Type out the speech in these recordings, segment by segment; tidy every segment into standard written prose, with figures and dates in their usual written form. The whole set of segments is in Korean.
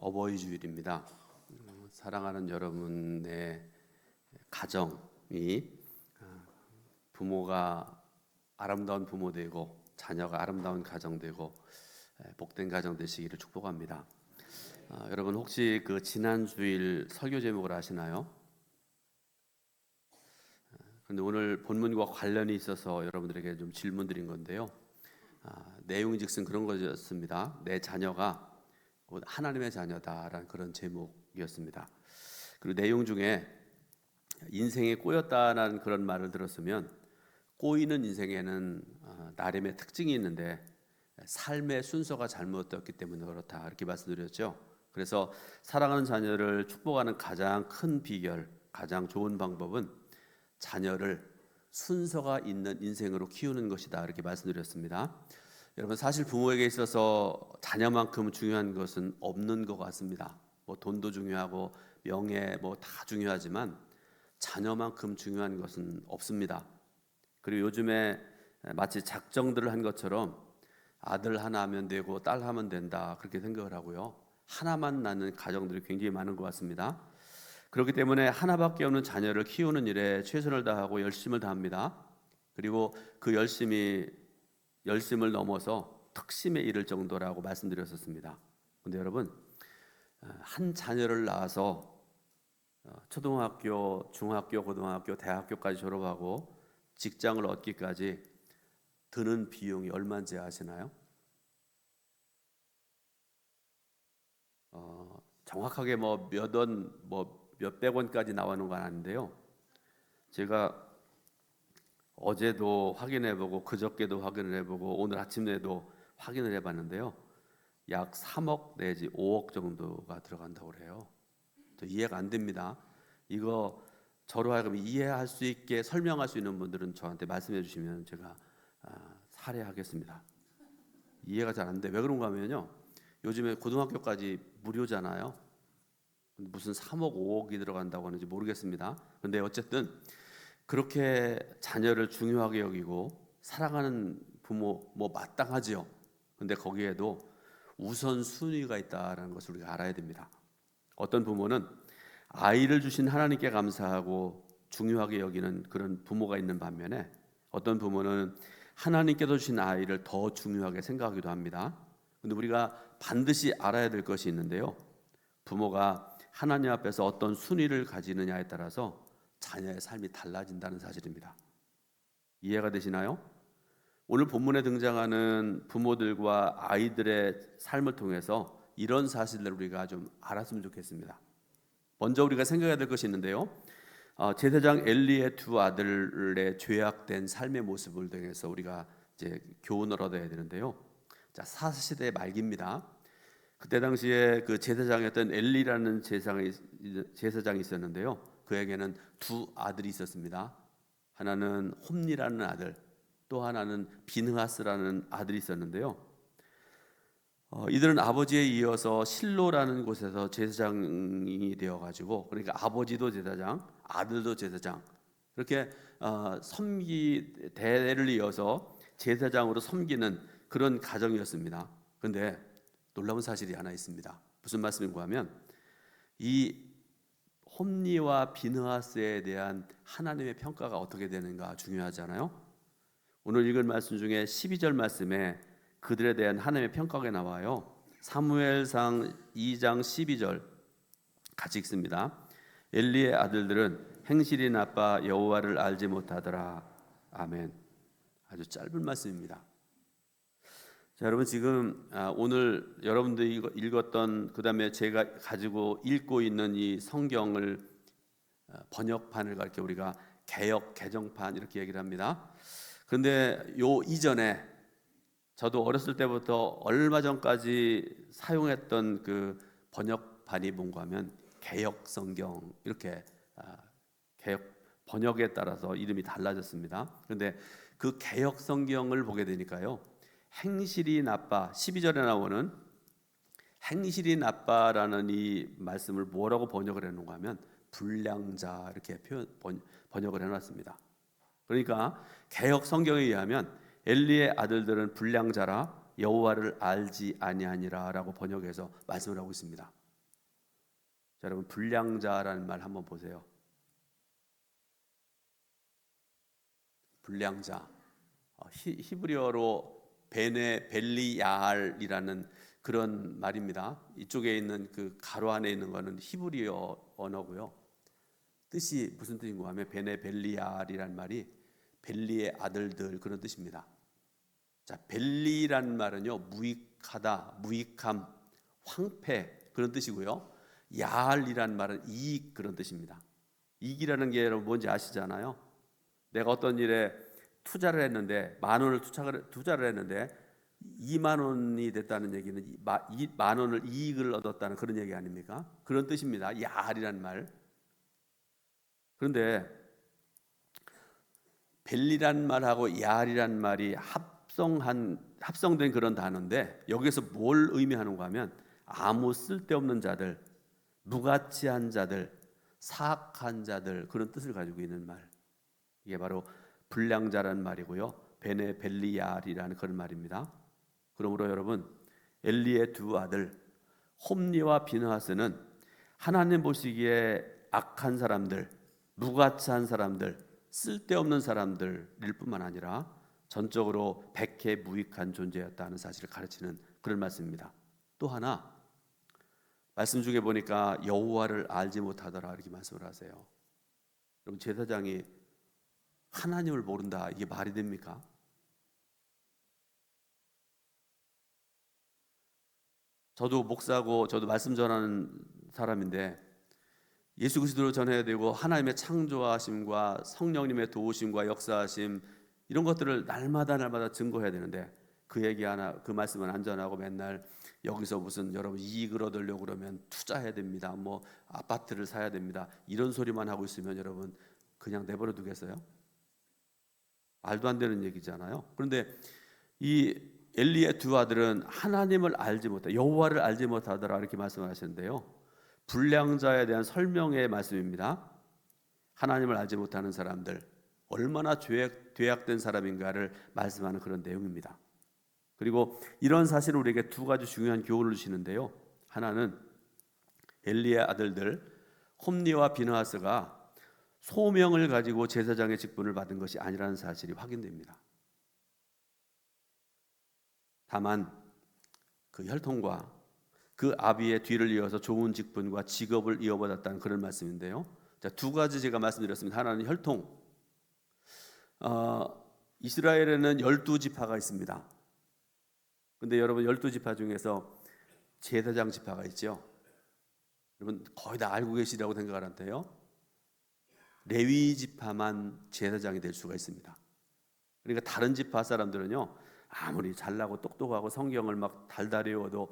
어버이 주일입니다. 사랑하는 여러분의 가정이 부모가 아름다운 부모 되고 자녀가 아름다운 가정 되고 복된 가정 되시기를 축복합니다. 여러분 혹시 그 지난 주일 설교 제목을 아시나요? 그런데 오늘 본문과 관련이 있어서 여러분들에게 좀 질문드린 건데요. 내용인즉슨 그런 거였습니다. 내 자녀가 하나님의 자녀다라는 그런 제목이었습니다. 그리고 내용 중에 인생에 꼬였다라는 그런 말을 들었으면 꼬이는 인생에는 나름의 특징이 있는데 삶의 순서가 잘못되었기 때문에 그렇다 이렇게 말씀드렸죠. 그래서 사랑하는 자녀를 축복하는 가장 큰 비결, 가장 좋은 방법은 자녀를 순서가 있는 인생으로 키우는 것이다 이렇게 말씀드렸습니다. 여러분 사실 부모에게 있어서 자녀만큼 중요한 것은 없는 것 같습니다. 돈도 중요하고 명예 다 중요하지만 자녀만큼 중요한 것은 없습니다. 그리고 요즘에 마치 작정들을 한 것처럼 아들 하나 하면 되고 딸 하면 된다 그렇게 생각을 하고요. 하나만 낳는 가정들이 굉장히 많은 것 같습니다. 그렇기 때문에 하나밖에 없는 자녀를 키우는 일에 최선을 다하고 열심을 다합니다. 그리고 그 열심을 넘어서 특심에 이를 정도라고 말씀드렸었습니다. 그런데 여러분 한 자녀를 낳아서 초등학교, 중학교, 고등학교, 대학교까지 졸업하고 직장을 얻기까지 드는 비용이 얼마인지 아시나요? 정확하게 몇백 원까지 나오는 건 아닌데요. 제가 어제도 확인해보고 그저께도 확인을 해보고 오늘 아침에도 확인을 해봤는데요. 약 3억 내지 5억 정도가 들어간다고 그래요. 저 이해가 안 됩니다. 이거 저로 하여금 이해할 수 있게 설명할 수 있는 분들은 저한테 말씀해 주시면 제가 살해하겠습니다. 이해가 잘 안 돼. 왜 그런가 하면요. 요즘에 고등학교까지 무료잖아요. 무슨 3억 5억이 들어간다고 하는지 모르겠습니다. 그런데 어쨌든 그렇게 자녀를 중요하게 여기고 사랑하는 부모 마땅하지요. 그런데 거기에도 우선순위가 있다는 것을 우리가 알아야 됩니다. 어떤 부모는 아이를 주신 하나님께 감사하고 중요하게 여기는 그런 부모가 있는 반면에 어떤 부모는 하나님께서 주신 아이를 더 중요하게 생각하기도 합니다. 그런데 우리가 반드시 알아야 될 것이 있는데요. 부모가 하나님 앞에서 어떤 순위를 가지느냐에 따라서 자녀의 삶이 달라진다는 사실입니다. 이해가 되시나요? 오늘 본문에 등장하는 부모들과 아이들의 삶을 통해서 이런 사실들을 우리가 좀 알았으면 좋겠습니다. 먼저 우리가 생각해야 될 것이 있는데요. 제사장 엘리의 두 아들의 죄악된 삶의 모습을 통해서 우리가 이제 교훈을 얻어야 되는데요. 자, 사시대 말기입니다. 그때 당시에 그 제사장이었던 엘리라는 제사장이 있었는데요. 그에게는 두 아들이 있었습니다. 하나는 홈니라는 아들, 또 하나는 비느하스라는 아들이 있었는데요. 이들은 아버지에 이어서 실로라는 곳에서 제사장이 되어가지고, 그러니까 아버지도 제사장, 아들도 제사장, 그렇게 대를 이어서 제사장으로 섬기는 그런 가정이었습니다. 그런데 놀라운 사실이 하나 있습니다. 무슨 말씀인가 하면 이 홈니와 비느하스에 대한 하나님의 평가가 어떻게 되는가 중요하잖아요. 오늘 읽은 말씀 중에 12절 말씀에 그들에 대한 하나님의 평가가 나와요. 사무엘상 2장 12절 같이 읽습니다. 엘리의 아들들은 행실이 나빠 여호와를 알지 못하더라. 아멘. 아주 짧은 말씀입니다. 자, 여러분 지금 오늘 여러분들이 읽었던 그다음에 제가 가지고 읽고 있는 이 성경을 번역판을 가르쳐 우리가 개역 개정판 이렇게 얘기를 합니다. 그런데 요 이전에 저도 어렸을 때부터 얼마 전까지 사용했던 그 번역판이 뭔가 하면 개역 성경 이렇게 개역 번역에 따라서 이름이 달라졌습니다. 그런데 그 개역 성경을 보게 되니까요. 행실이 나빠 12절에 나오는 행실이 나빠라는 이 말씀을 뭐라고 번역을 해놓은가 하면 불량자 이렇게 번역을 해놨습니다. 그러니까 개역 성경에 의하면 엘리의 아들들은 불량자라 여호와를 알지 아니하니라라고 번역해서 말씀을 하고 있습니다. 자, 여러분 불량자라는 말 한번 보세요. 불량자. 히브리어로 베네 벨리야알이라는 그런 말입니다. 이쪽에 있는 그 가로 안에 있는 거는 히브리어 언어고요. 뜻이 무슨 뜻인가 하면 베네 벨리야알이라는 말이 벨리의 아들들 그런 뜻입니다. 자, 벨리라는 말은요 무익하다, 무익함, 황폐 그런 뜻이고요. 야알이라는 말은 이익 그런 뜻입니다. 이익이라는 게 여러분 뭔지 아시잖아요. 내가 어떤 일에 투자를 했는데 10,000원을 투자를 했는데 20,000원이 됐다는 얘기는 10,000원을 이익을 얻었다는 그런 얘기 아닙니까? 그런 뜻입니다. 야알이라는 말. 그런데 벨리란 말하고 야알이란 말이 합성된 그런 단어인데 여기서 뭘 의미하는가 하면 아무 쓸데없는 자들, 무가치한 자들, 사악한 자들 그런 뜻을 가지고 있는 말. 이게 바로 불량자라는 말이고요. 베네 벨리야알이라는 그런 말입니다. 그러므로 여러분 엘리의 두 아들 홈리와 비느하스는 하나님 보시기에 악한 사람들, 무가치한 사람들, 쓸데없는 사람들일 뿐만 아니라 전적으로 백해 무익한 존재였다는 사실을 가르치는 그런 말씀입니다. 또 하나 말씀 중에 보니까 여호와를 알지 못하더라 이렇게 말씀을 하세요. 여러분 제사장이 하나님을 모른다 이게 말이 됩니까? 저도 목사고 저도 말씀 전하는 사람인데 예수 그리스도를 전해야 되고 하나님의 창조하심과 성령님의 도우심과 역사하심 이런 것들을 날마다 증거해야 되는데 그 얘기 하나 그 말씀은 안 전하고 맨날 여기서 무슨 여러분 이익을 얻으려고 그러면 투자해야 됩니다. 뭐 아파트를 사야 됩니다. 이런 소리만 하고 있으면 여러분 그냥 내버려 두겠어요? 말도 안 되는 얘기잖아요. 그런데 이 엘리의 두 아들은 하나님을 알지 못하 여호와를 알지 못하더라 이렇게 말씀을 하시는데요. 불량자에 대한 설명의 말씀입니다. 하나님을 알지 못하는 사람들 얼마나 죄악된 사람인가를 말씀하는 그런 내용입니다. 그리고 이런 사실을 우리에게 두 가지 중요한 교훈을 주시는데요. 하나는 엘리의 아들들 홈리와 비느하스가 소명을 가지고 제사장의 직분을 받은 것이 아니라는 사실이 확인됩니다. 다만 그 혈통과 그 아비의 뒤를 이어서 좋은 직분과 직업을 이어받았다는 그런 말씀인데요. 자, 두 가지 제가 말씀드렸습니다. 하나는 혈통. 이스라엘에는 12지파가 있습니다. 근데 여러분 12지파 중에서 제사장 지파가 있죠. 여러분 거의 다 알고 계시라고 생각하는데요. 레위 지파만 제사장이 될 수가 있습니다. 그러니까 다른 지파 사람들은요. 아무리 잘나고 똑똑하고 성경을 막 달달이 외워도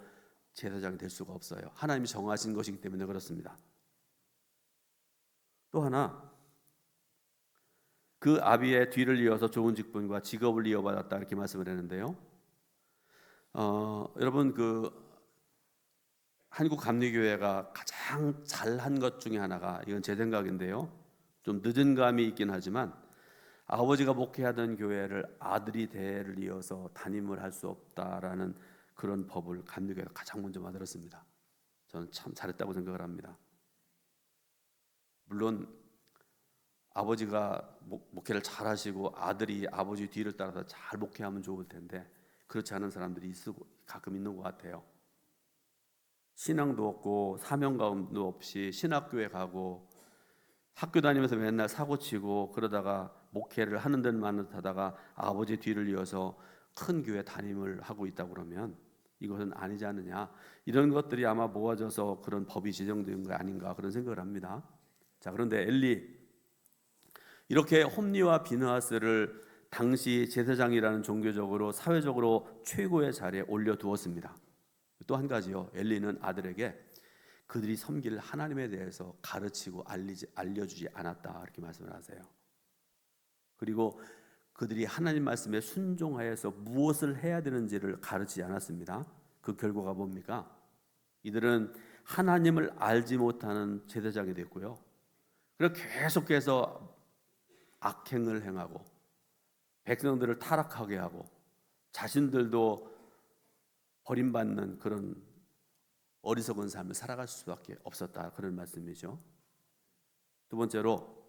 제사장이 될 수가 없어요. 하나님이 정하신 것이기 때문에 그렇습니다. 또 하나 그 아비의 뒤를 이어서 좋은 직분과 직업을 이어받았다 이렇게 말씀을 했는데요. 여러분 그 한국 감리교회가 가장 잘한 것 중에 하나가 이건 제 생각인데요. 좀 늦은 감이 있긴 하지만 아버지가 목회하던 교회를 아들이 대를 이어서 담임을 할 수 없다라는 그런 법을 감리교회가 가장 먼저 만들었습니다. 저는 참 잘했다고 생각을 합니다. 물론 아버지가 목회를 잘하시고 아들이 아버지 뒤를 따라서 잘 목회하면 좋을 텐데 그렇지 않은 사람들이 가끔 있는 것 같아요. 신앙도 없고 사명감도 없이 신학교에 가고 학교 다니면서 맨날 사고치고 그러다가 목회를 하는 듯 마는 듯 하다가 아버지 뒤를 이어서 큰 교회 담임을 하고 있다고 그러면 이것은 아니지 않느냐, 이런 것들이 아마 모아져서 그런 법이 제정된 거 아닌가 그런 생각을 합니다. 자, 그런데 엘리 이렇게 홈리와 비느하스를 당시 제사장이라는 종교적으로 사회적으로 최고의 자리에 올려두었습니다. 또 한 가지요, 엘리는 아들에게 그들이 섬길 하나님에 대해서 가르치고 알려주지 않았다 이렇게 말씀을 하세요. 그리고 그들이 하나님 말씀에 순종하여서 무엇을 해야 되는지를 가르치지 않았습니다. 그 결과가 뭡니까? 이들은 하나님을 알지 못하는 제사장이 됐고요. 그리고 계속해서 악행을 행하고 백성들을 타락하게 하고 자신들도 버림받는 그런 어리석은 삶을 살아갈 수밖에 없었다, 그런 말씀이죠. 두 번째로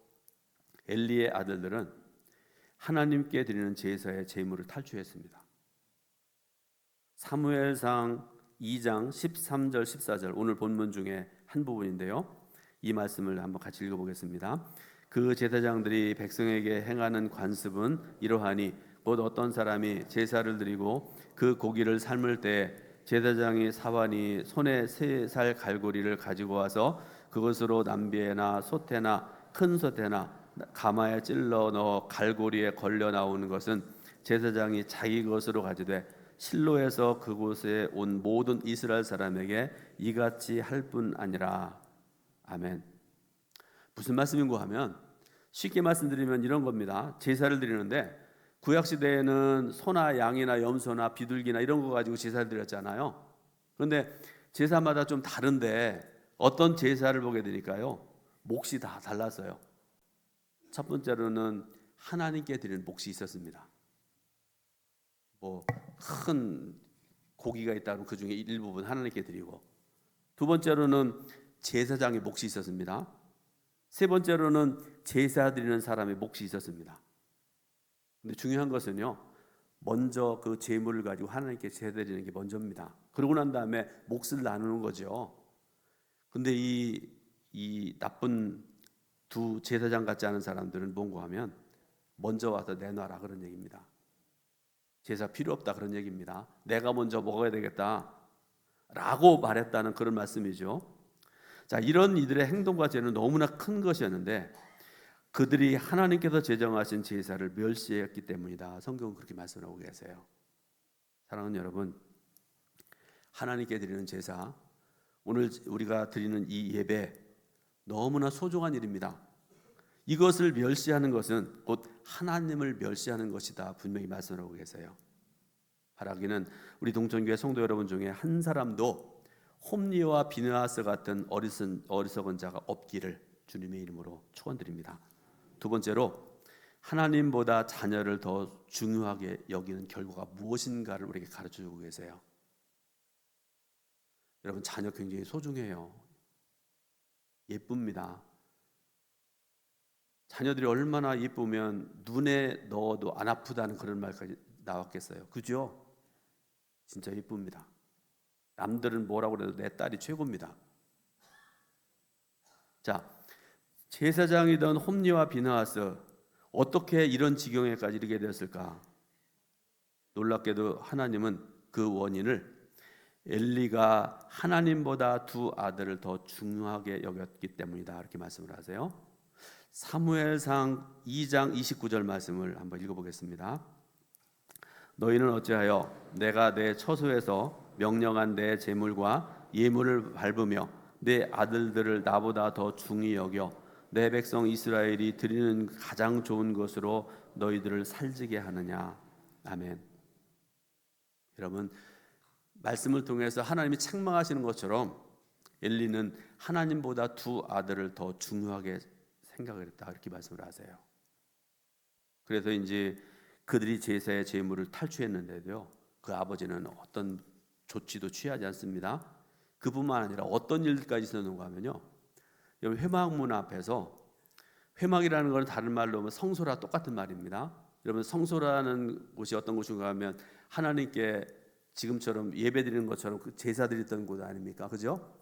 엘리의 아들들은 하나님께 드리는 제사의 제물을 탈취했습니다. 사무엘상 2장 13절 14절, 오늘 본문 중에 한 부분인데요, 이 말씀을 한번 같이 읽어보겠습니다. 그 제사장들이 백성에게 행하는 관습은 이러하니 곧 어떤 사람이 제사를 드리고 그 고기를 삶을 때 제사장이 사환이 손에 3살 갈고리를 가지고 와서 그것으로 남비에나 소태나 큰 소태나 가마에 찔러 넣어 갈고리에 걸려 나오는 것은 제사장이 자기 것으로 가지되 실로에서 그곳에 온 모든 이스라엘 사람에게 이같이 할 뿐 아니라. 아멘. 무슨 말씀인가 하면, 쉽게 말씀드리면 이런 겁니다. 제사를 드리는데 구약시대에는 소나 양이나 염소나 비둘기나 이런 거 가지고 제사를 드렸잖아요. 그런데 제사마다 좀 다른데 어떤 제사를 보게 되니까요, 몫이 다 달랐어요. 첫 번째로는 하나님께 드리는 몫이 있었습니다. 큰 고기가 있다면 그 중에 일부분 하나님께 드리고, 두 번째로는 제사장의 몫이 있었습니다. 세 번째로는 제사 드리는 사람의 몫이 있었습니다. 근데 중요한 것은요, 먼저 그 제물을 가지고 하나님께 제사 드리는 게 먼저입니다. 그러고 난 다음에 몫을 나누는 거죠. 근데 이 나쁜 두 제사장 같지 않은 사람들은 뭔가 하면 먼저 와서 내놔라, 그런 얘기입니다. 제사 필요 없다, 그런 얘기입니다. 내가 먼저 먹어야 되겠다 라고 말했다는 그런 말씀이죠. 자, 이런 이들의 행동과 죄는 너무나 큰 것이었는데 그들이 하나님께서 제정하신 제사를 멸시했기 때문이다, 성경은 그렇게 말씀하고 계세요. 사랑하는 여러분, 하나님께 드리는 제사, 오늘 우리가 드리는 이 예배, 너무나 소중한 일입니다. 이것을 멸시하는 것은 곧 하나님을 멸시하는 것이다, 분명히 말씀하고 계세요. 바라기는 우리 동천교회 성도 여러분 중에 한 사람도 홈리와 비느하스 같은 어리석은 자가 없기를 주님의 이름으로 축원드립니다. 두 번째로, 하나님보다 자녀를 더 중요하게 여기는 결과가 무엇인가를 우리에게 가르쳐주고 계세요. 여러분, 자녀 굉장히 소중해요. 예쁩니다. 자녀들이 얼마나 예쁘면 눈에 넣어도 안 아프다는 그런 말까지 나왔겠어요. 그죠? 진짜 예쁩니다. 남들은 뭐라고 그래도 내 딸이 최고입니다. 자, 제사장이던 홈리와 비느하스, 어떻게 이런 지경에까지 이르게 되었을까? 놀랍게도 하나님은 그 원인을 엘리가 하나님보다 두 아들을 더 중요하게 여겼기 때문이다, 이렇게 말씀을 하세요. 사무엘상 2장 29절 말씀을 한번 읽어보겠습니다. 너희는 어찌하여 내가 내 처소에서 명령한 내 제물과 예물을 밟으며 내 아들들을 나보다 더 중히 여겨 내 백성 이스라엘이 드리는 가장 좋은 것으로 너희들을 살지게 하느냐. 아멘. 여러분, 말씀을 통해서 하나님이 책망하시는 것처럼 엘리는 하나님보다 두 아들을 더 중요하게 생각을 했다, 이렇게 말씀을 하세요. 그래서 이제 그들이 제사의 제물을 탈취했는데도요, 그 아버지는 어떤 조치도 취하지 않습니다. 그뿐만 아니라 어떤 일까지 있었는가 하면요, 여러분, 회막문 앞에서, 회막이라는 건 다른 말로 하면 성소라 똑같은 말입니다. 여러분, 성소라는 곳이 어떤 곳인가 하면 하나님께 지금처럼 예배드리는 것처럼 그 제사 드렸던 곳 아닙니까? 그죠?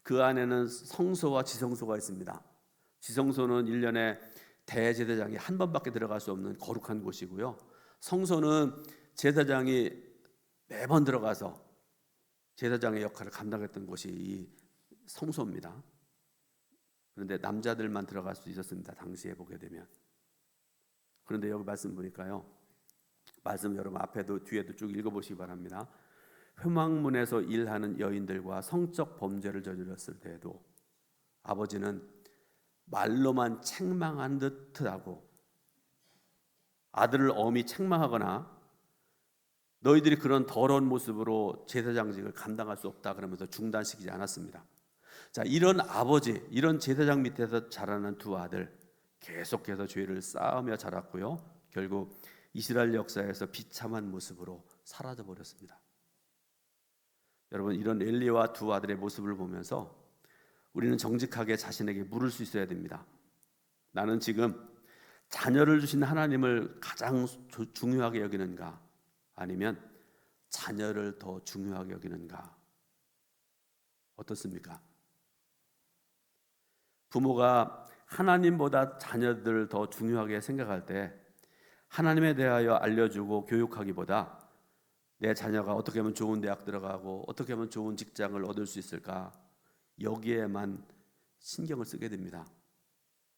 그 안에는 성소와 지성소가 있습니다. 지성소는 1년에 대제사장이 한 번밖에 들어갈 수 없는 거룩한 곳이고요, 성소는 제사장이 매번 들어가서 제사장의 역할을 감당했던 곳이 이 성소입니다. 그런데 남자들만 들어갈 수 있었습니다, 당시에 보게 되면. 그런데 여기 말씀 보니까요, 말씀 여러분 앞에도 뒤에도 쭉 읽어보시기 바랍니다. 회막문에서 일하는 여인들과 성적 범죄를 저질렀을 때에도 아버지는 말로만 책망한 듯 하고 아들을 엄히 책망하거나 너희들이 그런 더러운 모습으로 제사장직을 감당할 수 없다 그러면서 중단시키지 않았습니다. 자, 이런 아버지, 이런 제사장 밑에서 자라는 두 아들, 계속해서 죄를 쌓으며 자랐고요, 결국 이스라엘 역사에서 비참한 모습으로 사라져 버렸습니다. 여러분, 이런 엘리와 두 아들의 모습을 보면서 우리는 정직하게 자신에게 물을 수 있어야 됩니다. 나는 지금 자녀를 주신 하나님을 가장 중요하게 여기는가, 아니면 자녀를 더 중요하게 여기는가? 어떻습니까? 부모가 하나님보다 자녀들을 더 중요하게 생각할 때 하나님에 대하여 알려주고 교육하기보다 내 자녀가 어떻게 하면 좋은 대학 들어가고 어떻게 하면 좋은 직장을 얻을 수 있을까, 여기에만 신경을 쓰게 됩니다.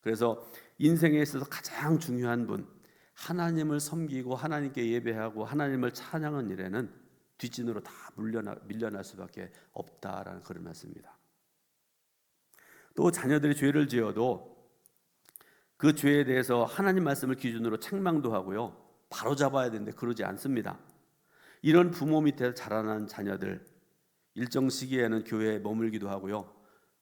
그래서 인생에 있어서 가장 중요한 분, 하나님을 섬기고 하나님께 예배하고 하나님을 찬양하는 일에는 뒷진으로 다 밀려날 수밖에 없다라는 그런 말씀입니다. 또 자녀들이 죄를 지어도 그 죄에 대해서 하나님 말씀을 기준으로 책망도 하고요, 바로 잡아야 되는데 그러지 않습니다. 이런 부모 밑에 자라난 자녀들, 일정 시기에는 교회에 머물기도 하고요,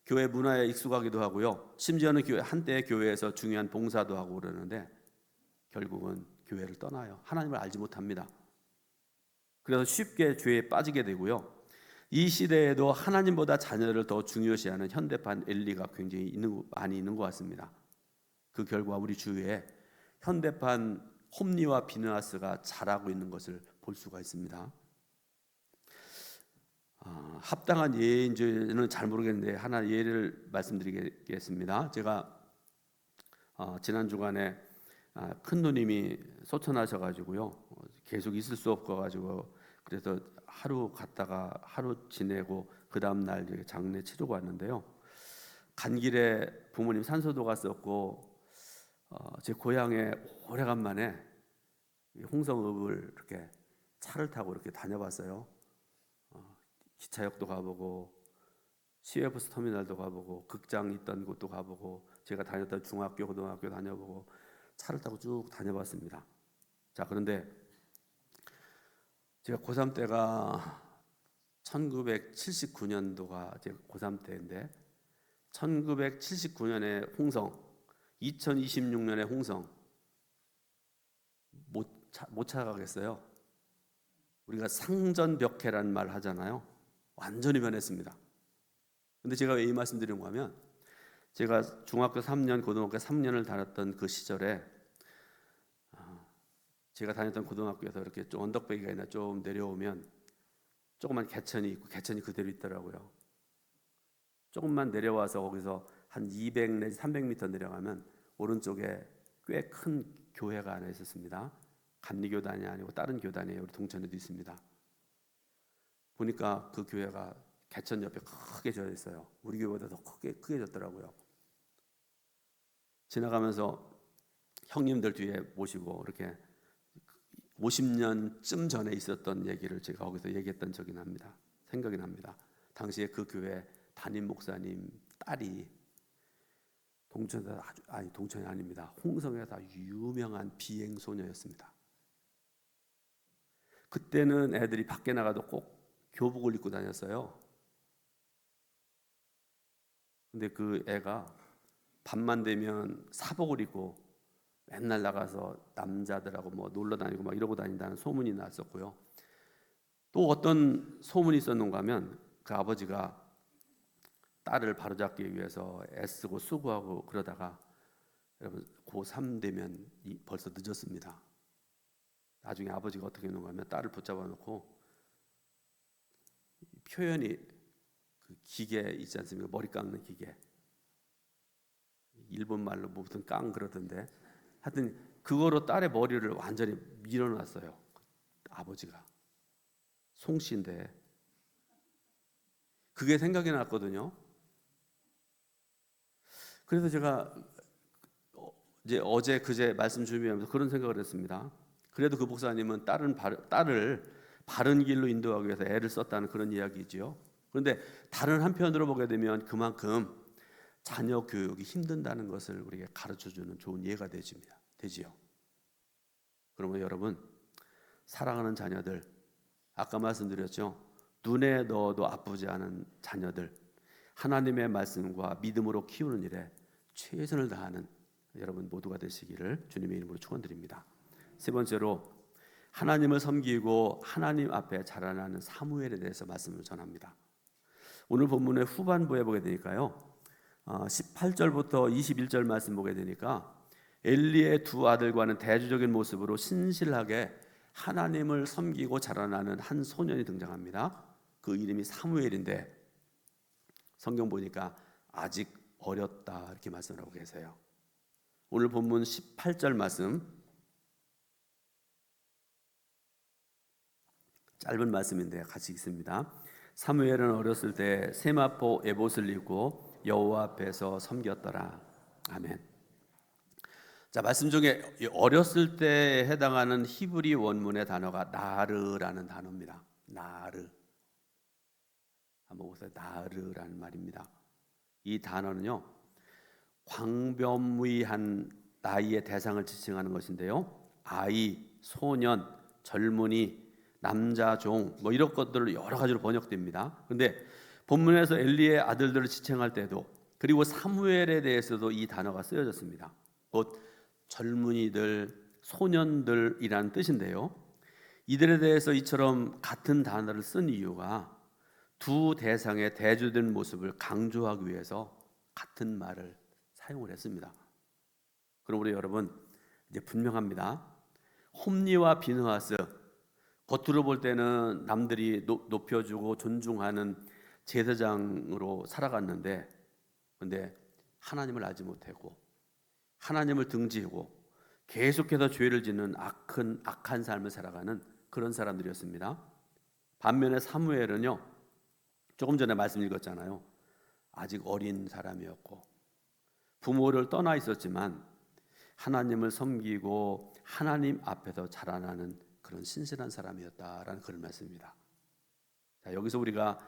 교회 문화에 익숙하기도 하고요, 심지어는 한때 교회에서 중요한 봉사도 하고 그러는데 결국은 교회를 떠나요. 하나님을 알지 못합니다. 그래서 쉽게 죄에 빠지게 되고요. 이 시대에도 하나님보다 자녀를 더 중요시하는 현대판 엘리가 굉장히 많이 있는 것 같습니다. 그 결과 우리 주위에 현대판 홈리와 비느하스가 자라고 있는 것을 볼 수가 있습니다. 합당한 예인지는 잘 모르겠는데 하나 예를 말씀드리겠습니다. 제가 지난 주간에 큰 누님이 소천하셔가지고요, 계속 있을 수 없어가지고 그래서 하루 갔다가 하루 지내고 그 다음 날 장례 치르고 왔는데요. 간 길에 부모님 산소도 갔었고 제 고향에 오래간만에 홍성읍을 이렇게 차를 타고 이렇게 다녀봤어요. 기차역도 가보고 시외버스 터미널도 가보고 극장 있던 곳도 가보고 제가 다녔던 중학교, 고등학교 다녀보고 차를 타고 쭉 다녀봤습니다. 자, 그런데 제가 고3 때가 1979년도가 제 고3 때인데 1979년에 홍성, 2026년에 홍성 못 찾아가겠어요. 우리가 상전벽해라는 말 하잖아요. 완전히 변했습니다. 근데 제가 왜 이 말씀 드린 거냐면, 제가 중학교 3년, 고등학교 3년을 다녔던 그 시절에 제가 다녔던 고등학교에서 이렇게 좀 언덕배기가 있나 좀 내려오면 조그만 개천이 있고 개천이 그대로 있더라고요. 조금만 내려와서 거기서 한 200 내지 300m 내려가면 오른쪽에 꽤 큰 교회가 하나 있었습니다. 감리교단이 아니고 다른 교단이에요. 우리 동천에도 있습니다. 보니까 그 교회가 개천 옆에 크게 져 있어요. 우리 교회보다 더 크게 졌더라고요. 지나가면서 형님들 뒤에 모시고 이렇게 50년쯤 전에 있었던 얘기를 제가 거기서 얘기했던 적이 납니다. 생각이 납니다. 당시에 그 교회 담임 목사님 딸이 동천이 아닙니다. 홍성에 다 유명한 비행 소녀였습니다. 그때는 애들이 밖에 나가도 꼭 교복을 입고 다녔어요. 근데 그 애가 밤만 되면 사복을 입고 맨날 나가서 남자들하고 뭐 놀러 다니고 막 이러고 다닌다는 소문이 났었고요. 또 어떤 소문이 있었는가 하면 그 아버지가 딸을 바로잡기 위해서 애쓰고 수고하고 그러다가, 여러분, 고3 되면 벌써 늦었습니다. 나중에 아버지가 어떻게 했는가 하면 딸을 붙잡아 놓고 표현이 그 기계 있지 않습니까? 머리 깎는 기계. 일본 말로 무슨 깡 그러던데. 하여튼 그거로 딸의 머리를 완전히 밀어놨어요. 아버지가. 송씨인데. 그게 생각이 났거든요. 그래서 제가 이제 어제 그제 말씀 준비하면서 그런 생각을 했습니다. 그래도 그 목사님은 딸을 바른 길로 인도하기 위해서 애를 썼다는 그런 이야기지요. 그런데 다른 한편으로 보게 되면 그만큼 자녀 교육이 힘든다는 것을 우리에게 가르쳐주는 좋은 예가 되지요. 그러면 여러분, 사랑하는 자녀들, 아까 말씀드렸죠. 눈에 넣어도 아프지 않은 자녀들, 하나님의 말씀과 믿음으로 키우는 일에 최선을 다하는 여러분 모두가 되시기를 주님의 이름으로 축원드립니다. 세 번째로, 하나님을 섬기고 하나님 앞에 자라나는 사무엘에 대해서 말씀을 전합니다. 오늘 본문의 후반부에 보게 되니까요, 18절부터 21절 말씀 보게 되니까 엘리의 두 아들과는 대조적인 모습으로 신실하게 하나님을 섬기고 자라나는 한 소년이 등장합니다. 그 이름이 사무엘인데 성경 보니까 아직 어렸다 이렇게 말씀하고 계세요. 오늘 본문 18절 말씀, 짧은 말씀인데 같이 읽습니다. 사무엘은 어렸을 때 세마포 에봇을 입고 여호와 앞에서 섬겼더라. 아멘. 자, 말씀 중에 어렸을 때에 해당하는 히브리 원문의 단어가 나르라는 단어입니다. 나르. 한번 보세요. 나르라는 말입니다. 이 단어는요, 광범위한 나이의 대상을 지칭하는 것인데요, 아이, 소년, 젊은이, 남자, 종, 뭐 이런 것들을 여러 가지로 번역됩니다. 그런데 본문에서 엘리의 아들들을 지칭할 때도, 그리고 사무엘에 대해서도 이 단어가 쓰여졌습니다. 곧 젊은이들, 소년들이라는 뜻인데요, 이들에 대해서 이처럼 같은 단어를 쓴 이유가 두 대상의 대조된 모습을 강조하기 위해서 같은 말을 사용을 했습니다. 그럼 우리 여러분 이제 분명합니다. 홈리와 비느하스, 겉으로 볼 때는 남들이 높여주고 존중하는 제사장으로 살아갔는데, 근데 하나님을 알지 못하고 하나님을 등지고 계속해서 죄를 짓는 악한 삶을 살아가는 그런 사람들이었습니다. 반면에 사무엘은요, 조금 전에 말씀 읽었잖아요. 아직 어린 사람이었고 부모를 떠나 있었지만 하나님을 섬기고 하나님 앞에서 자라나는 그런 신실한 사람이었다라는 그런 말씀입니다. 자, 여기서 우리가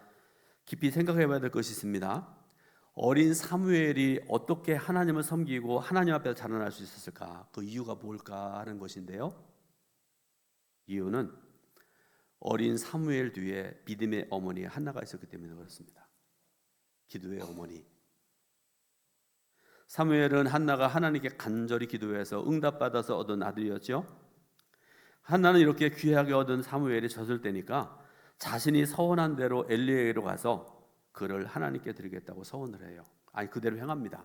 깊이 생각해 봐야 될 것이 있습니다. 어린 사무엘이 어떻게 하나님을 섬기고 하나님 앞에서 자라날 수 있었을까? 그 이유가 뭘까 하는 것인데요, 이유는 어린 사무엘 뒤에 믿음의 어머니 한나가 있었기 때문에 그렇습니다. 기도의 어머니. 사무엘은 한나가 하나님께 간절히 기도해서 응답받아서 얻은 아들이었죠. 한나는 이렇게 귀하게 얻은 사무엘이 젖을 때니까 자신이 서원한 대로 엘리에게로 가서 그를 하나님께 드리겠다고 서원을 해요. 아니, 그대로 행합니다.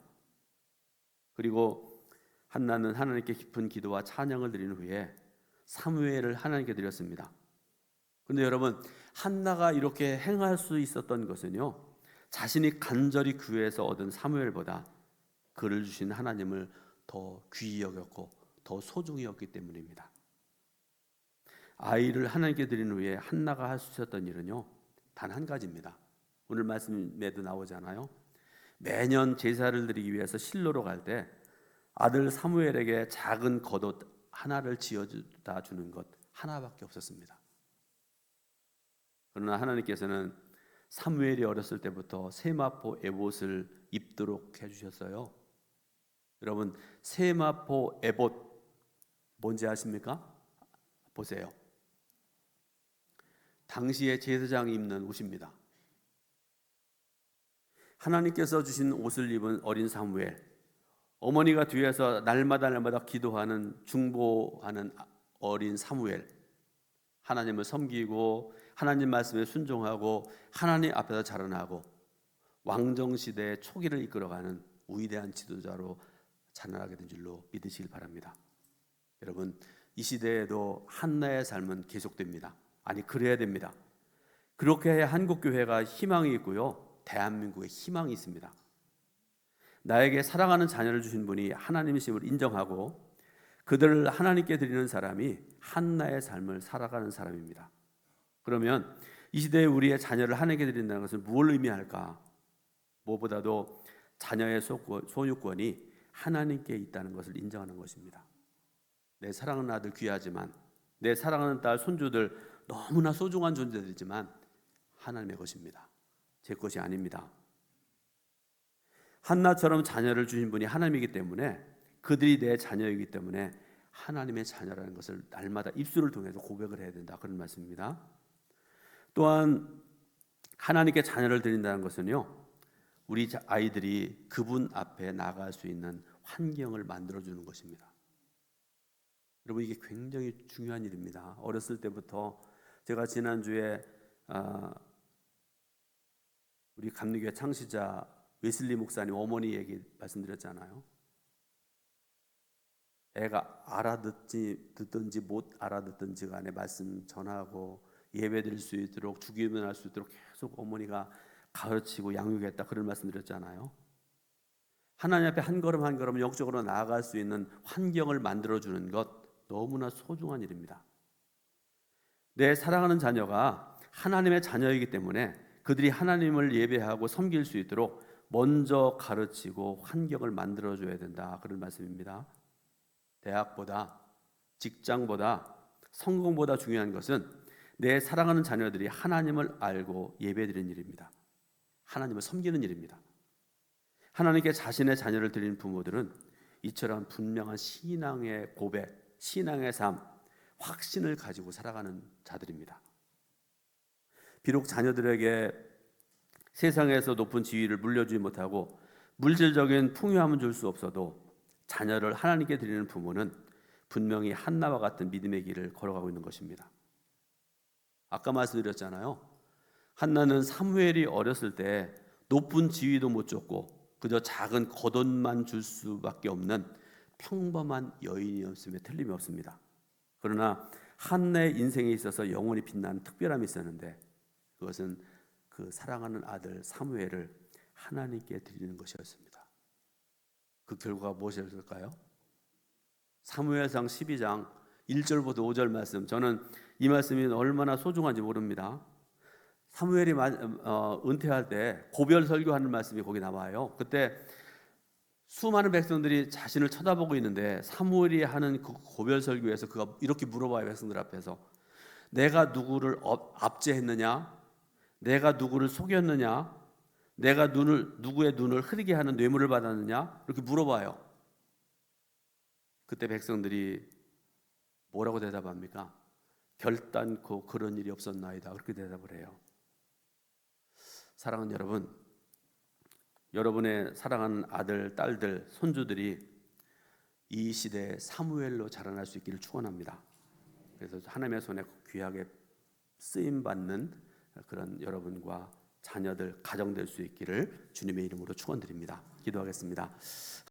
그리고 한나는 하나님께 깊은 기도와 찬양을 드린 후에 사무엘을 하나님께 드렸습니다. 그런데 여러분, 한나가 이렇게 행할 수 있었던 것은요, 자신이 간절히 구해서 얻은 사무엘보다 그를 주신 하나님을 더 귀히 여겼고 더 소중히 여겼기 때문입니다. 아이를 하나님께 드린 후에 한나가 할 수 있었던 일은요, 단 한 가지입니다. 오늘 말씀에도 나오잖아요. 매년 제사를 드리기 위해서 실로로 갈 때 아들 사무엘에게 작은 겉옷 하나를 지어다 주는 것 하나밖에 없었습니다. 그러나 하나님께서는 사무엘이 어렸을 때부터 세마포 에봇을 입도록 해주셨어요. 여러분, 세마포 에봇 뭔지 아십니까? 보세요. 당시에 제사장이 입는 옷입니다. 하나님께서 주신 옷을 입은 어린 사무엘, 어머니가 뒤에서 날마다 기도하는 중보하는 어린 사무엘, 하나님을 섬기고 하나님 말씀에 순종하고 하나님 앞에서 자라나고 왕정시대의 초기를 이끌어가는 위대한 지도자로 자라나게 된 줄로 믿으시길 바랍니다. 여러분, 이 시대에도 한나의 삶은 계속됩니다. 아니, 그래야 됩니다. 그렇게 해야 한국교회가 희망이 있고요, 대한민국에 희망이 있습니다. 나에게 사랑하는 자녀를 주신 분이 하나님이심을 인정하고 그들을 하나님께 드리는 사람이 한나의 삶을 살아가는 사람입니다. 그러면 이 시대에 우리의 자녀를 하나님께 드린다는 것은 무엇을 의미할까? 무엇보다도 자녀의 소유권이 하나님께 있다는 것을 인정하는 것입니다. 내 사랑하는 아들 귀하지만, 내 사랑하는 딸, 손주들 너무나 소중한 존재들이지만 하나님의 것입니다. 제 것이 아닙니다. 한나처럼 자녀를 주신 분이 하나님이기 때문에, 그들이 내 자녀이기 때문에 하나님의 자녀라는 것을 날마다 입술을 통해서 고백을 해야 된다, 그런 말씀입니다. 또한 하나님께 자녀를 드린다는 것은요, 우리 아이들이 그분 앞에 나갈 수 있는 환경을 만들어주는 것입니다. 여러분 이게 굉장히 중요한 일입니다. 어렸을 때부터 제가 지난주에 우리 감리교회 창시자 웨슬리 목사님 어머니 얘기 말씀드렸잖아요. 애가 듣든지 못 알아듣든지 간에 말씀 전하고 예배드릴 수 있도록 주기도문 할 수 있도록 계속 어머니가 가르치고 양육했다, 그런 말씀드렸잖아요. 하나님 앞에 한 걸음 한 걸음 영적으로 나아갈 수 있는 환경을 만들어주는 것, 너무나 소중한 일입니다. 내 사랑하는 자녀가 하나님의 자녀이기 때문에 그들이 하나님을 예배하고 섬길 수 있도록 먼저 가르치고 환경을 만들어줘야 된다, 그런 말씀입니다. 대학보다, 직장보다, 성공보다 중요한 것은 내 사랑하는 자녀들이 하나님을 알고 예배드리는 일입니다. 하나님을 섬기는 일입니다. 하나님께 자신의 자녀를 드리는 부모들은 이처럼 분명한 신앙의 고백, 신앙의 삶, 확신을 가지고 살아가는 자들입니다. 비록 자녀들에게 세상에서 높은 지위를 물려주지 못하고 물질적인 풍요함은 줄 수 없어도 자녀를 하나님께 드리는 부모는 분명히 한나와 같은 믿음의 길을 걸어가고 있는 것입니다. 아까 말씀드렸잖아요. 한나는 사무엘이 어렸을 때 높은 지위도 못 줬고 그저 작은 겉옷만 줄 수밖에 없는 평범한 여인이었음에 틀림이 없습니다. 그러나 한나의 인생에 있어서 영원히 빛나는 특별함이 있었는데, 그것은 그 사랑하는 아들 사무엘을 하나님께 드리는 것이었습니다. 그 결과가 무엇이었을까요? 사무엘상 12장 1절부터 5절 말씀, 저는 이 말씀이 얼마나 소중한지 모릅니다. 사무엘이 은퇴할 때 고별 설교하는 말씀이 거기 나와요. 그때 수많은 백성들이 자신을 쳐다보고 있는데 사무엘이 하는 그 고별 설교에서 그가 이렇게 물어봐요. 백성들 앞에서 내가 누구를 압제했느냐, 내가 누구를 속였느냐, 내가 누구의 눈을 흐리게 하는 뇌물을 받았느냐, 이렇게 물어봐요. 그때 백성들이 뭐라고 대답합니까? 결단코 그런 일이 없었나이다, 그렇게 대답을 해요. 사랑하는 여러분, 여러분의 사랑하는 아들, 딸들, 손주들이 이 시대에 사무엘로 자라날 수 있기를 축원합니다. 그래서 하나님의 손에 귀하게 쓰임 받는 그런 여러분과 자녀들, 가정 될 수 있기를 주님의 이름으로 축원드립니다. 기도하겠습니다.